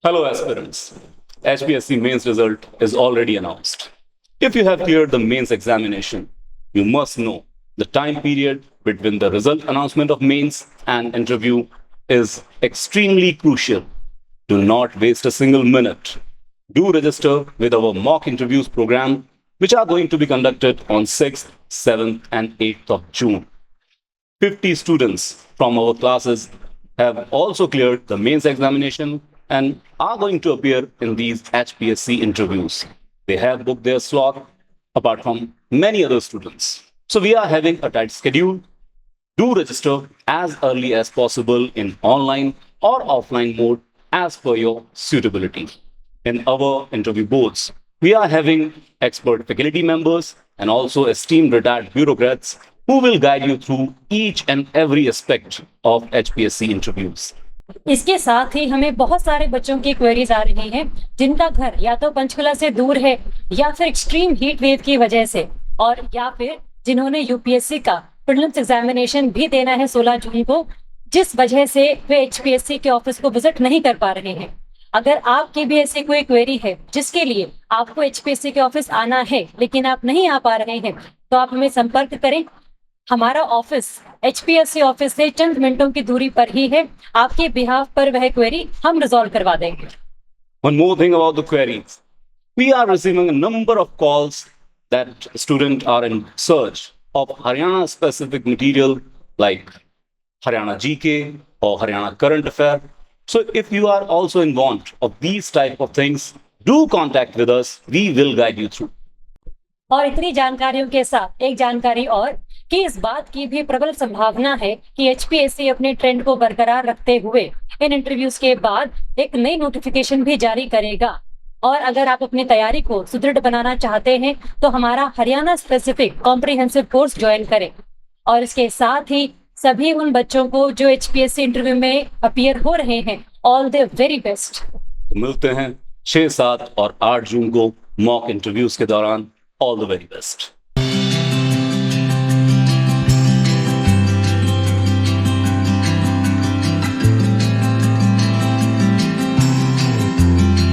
Hello aspirants. HPSC mains result is already announced. If you have cleared the mains examination, you must know the time period between the result announcement of mains and interview is extremely crucial. Do not waste a single minute. Do register with our mock interviews program, which are going to be conducted on 6th, 7th, and 8th of June. 50 students from our classes have also cleared the mains examination and are going to appear in these HPSC interviews. They have booked their slot apart from many other students. So we are having a tight schedule. Do register as early as possible in online or offline mode as per your suitability. In our interview boards, we are having expert faculty members and also esteemed retired bureaucrats who will guide you through each and every aspect of HPSC interviews. इसके साथ ही हमें बहुत सारे बच्चों की queries आ रही हैं जिनका घर या तो पंचकुला से दूर है या फिर एक्सट्रीम हीट वेव की वजह से, और या फिर जिन्होंने यूपीएससी का प्रीलिम्स एग्जामिनेशन भी देना है 16 जून को, जिस वजह से वे एचपीएससी के ऑफिस को विजिट नहीं कर पा रहे हैं। अगर आपकी भी ऐसी कोई क्वेरी है जिसके लिए आपको एचपीएससी के ऑफिस आना है लेकिन आप नहीं आ पा रहे हैं, तो आप हमें संपर्क करें। हमारा ऑफिस एचपीएससी ऑफिस से चंद मिनटों की दूरी पर ही है। आपके बिहाफ पर वह क्वेरी हम रिजॉल्व करवा देंगे। One more thing about the queries. We are receiving a number of calls that students are in search of Haryana specific material like Haryana GK or Haryana current affair. So if you are also in want of these type of things, do contact with us. We will guide you through. और इतनी जानकारियों के साथ एक जानकारी और कि इस बात की भी प्रबल संभावना है कि एचपीएससी अपने ट्रेंड को बरकरार रखते हुए इन इंटरव्यूज के बाद एक नई नोटिफिकेशन भी जारी करेगा। और अगर आप अपनी तैयारी को सुदृढ़ बनाना चाहते हैं तो हमारा Haryana specific comprehensive course join करें। और इसके साथ ही सभी उन बच्चों को जो एचपीएससी इंटरव्यू में अपीयर हो रहे हैं, ऑल द वेरी बेस्ट। मिलते हैं 6, 7 और 8 जून को मॉक इंटरव्यूज के दौरान। All the very best.